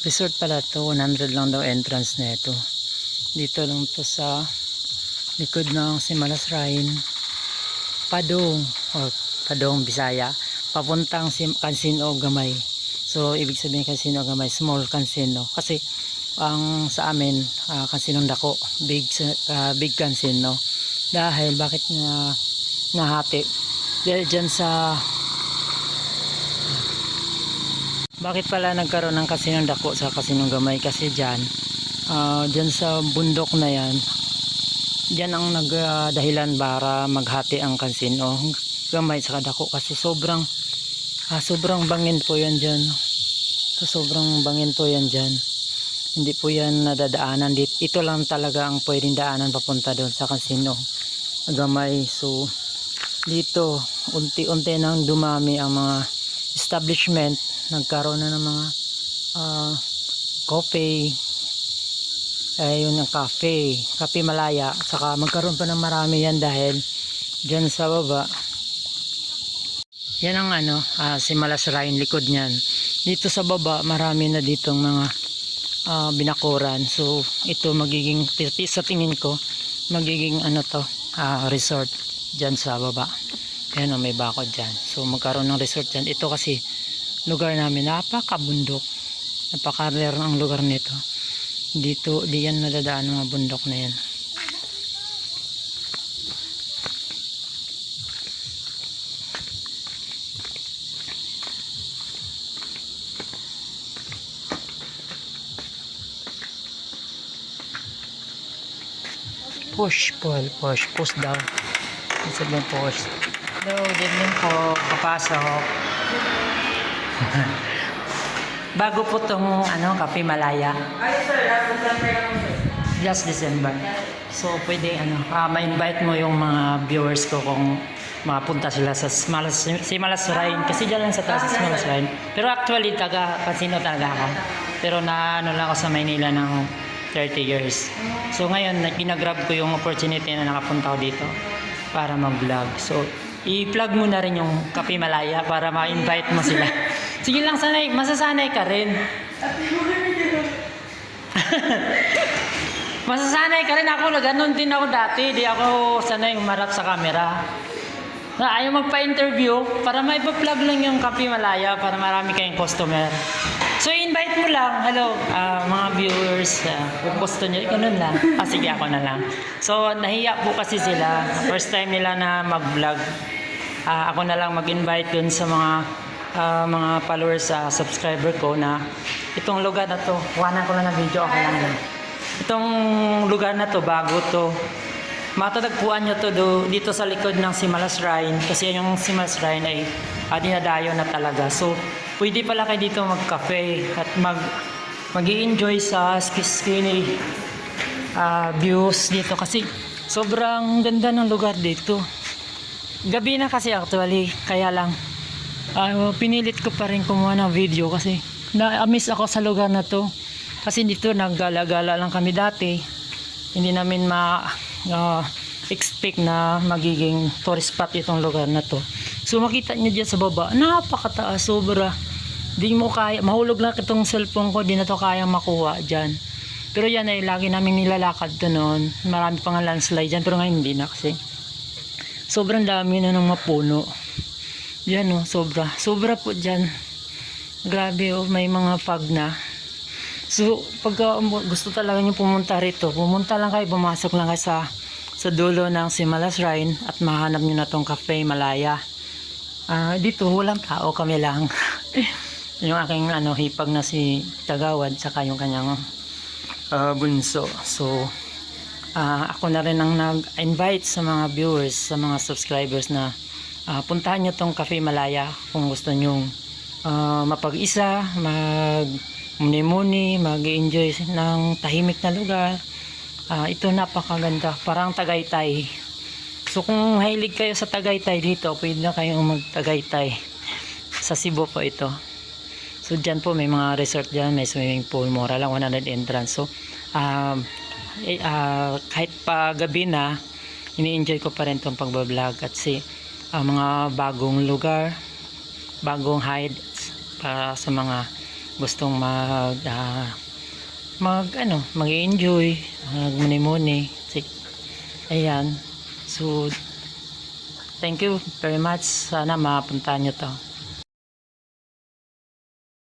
Resort pala to, 100 lang daw entrance na ito. Dito lang to sa likod ng Simalas Shrine, Padong o Padong Bisaya, papuntang Casino Gamay. So ibig sabihin Casino Gamay, small casino. Kasi ang sa amin, Casino Dako, big casino. Dahil bakit nga nahati? Dahil dyan sa bakit pala nagkaroon ng Casino Dako sa Casino Gamay? Kasi dyan, dyan sa bundok na yan, dyan ang nagdahilan para maghati ang Casino Gamay sa Dako. Kasi sobrang bangin po yan dyan. So, sobrang bangin po yan dyan. Hindi po yan nadadaanan. Ito lang talaga ang pwedeng daanan papunta doon sa Casino Gamay. So, dito, unti-unti nang dumami ang mga establishment. Nagkaroon na ng mga coffee, ayun ang cafe Malaya, saka magkaroon pa ng marami yan dahil dyan sa baba yan ang Simalas Shrine, likod nyan. Dito sa baba marami na ditong mga binakuran. So ito magiging, sa tingin ko magiging resort dyan sa baba. Ayan may bakod dyan, so magkaroon ng resort dyan. Ito kasi lugar namin, napakabundok, napaka-rare ang lugar nito. Dito, di yan nadadaan ng mga bundok na yan. Push daw. Sabihin push. Hello, good evening po, papasok. Bago po tong Cafe Malaya. Ay sir, Last December. So pwede ma-invite mo yung mga viewers ko kung mapunta sila sa Simalas Shrine. Kasi dyan lang sa taas sa Simalas Shrine. Pero actually taga Casino talaga ako. Pero lang ako sa Maynila ng 30 years. So ngayon pinagrab ko yung opportunity na nakapunta ko dito para mag-vlog. So i-plug mo na rin yung Cafe Malaya para ma-invite mo sila. Sige lang, masasanay ka rin. Masasanay ka rin ako, ganun din ako dati. Di ako sanay umarap sa camera. Ayaw magpa-interview para maipa-plug lang yung Cafe Malaya para marami kayong customer. So invite mo lang, hello mga viewers, kung gusto nyo, ganun lang. Sige ako na lang. So nahiya po kasi sila, first time nila na mag-vlog. Ako na lang mag-invite dun sa mga followers sa subscriber ko na itong lugar na to, kuhanan ko lang na video, ako lang yan. Itong lugar na to, bago to, matatagpuan nyo to dito sa likod ng Simalas Shrine. Kasi yung Simalas Shrine ay dinadayo na talaga. So pwede pala kayo dito mag-cafe at mag-i-enjoy sa scenery views dito. Kasi sobrang ganda ng lugar dito. Gabi na kasi actually, kaya lang pinilit ko pa rin kumuha ng video kasi na-miss ako sa lugar na to. Kasi dito naggala-gala lang kami dati. Hindi namin expect na magiging tourist spot itong lugar na to. So makita nyo dyan sa baba, napakataas, sobra. Di mo kaya, mahulog lang itong cellphone ko, di na to kaya makuha dyan. Pero yan ay lagi namin nilalakad to noon. Marami pang landslide dyan, pero ngayon hindi na kasi sobrang dami na ng mapuno. Yan sobra po dyan. Grabe may mga fog na. So pag gusto talaga nyo pumunta rito, pumunta lang kayo, pumasok lang kayo sa dulo ng Simalas Shrine at mahanap nyo na tong Cafe Malaya. Dito walang tao, kami lang. Yung aking hipag na si Tagawad, saka yung kanyang bunso. So ako na rin ang nag-invite sa mga viewers, sa mga subscribers na puntahan nyo tong Cafe Malaya kung gusto nyong mapag-isa, mag-muni-muni, mag-enjoy ng tahimik na lugar. Ito napakaganda, parang Tagaytay. So kung mahilig kayo sa Tagaytay dito, pwede na kayong mag-Tagaytay. Sa Cebu po ito. So dyan po may mga resort dyan, may swimming pool, mura lang, 100 entrance. So kahit pa gabi na, ini-enjoy ko pa rin itong pagbablog at mga bagong lugar, bagong hides para sa mga gustong mag-enjoy, mag-muni-muni. Ayan. So, thank you very much. Sana mapunta nyo to.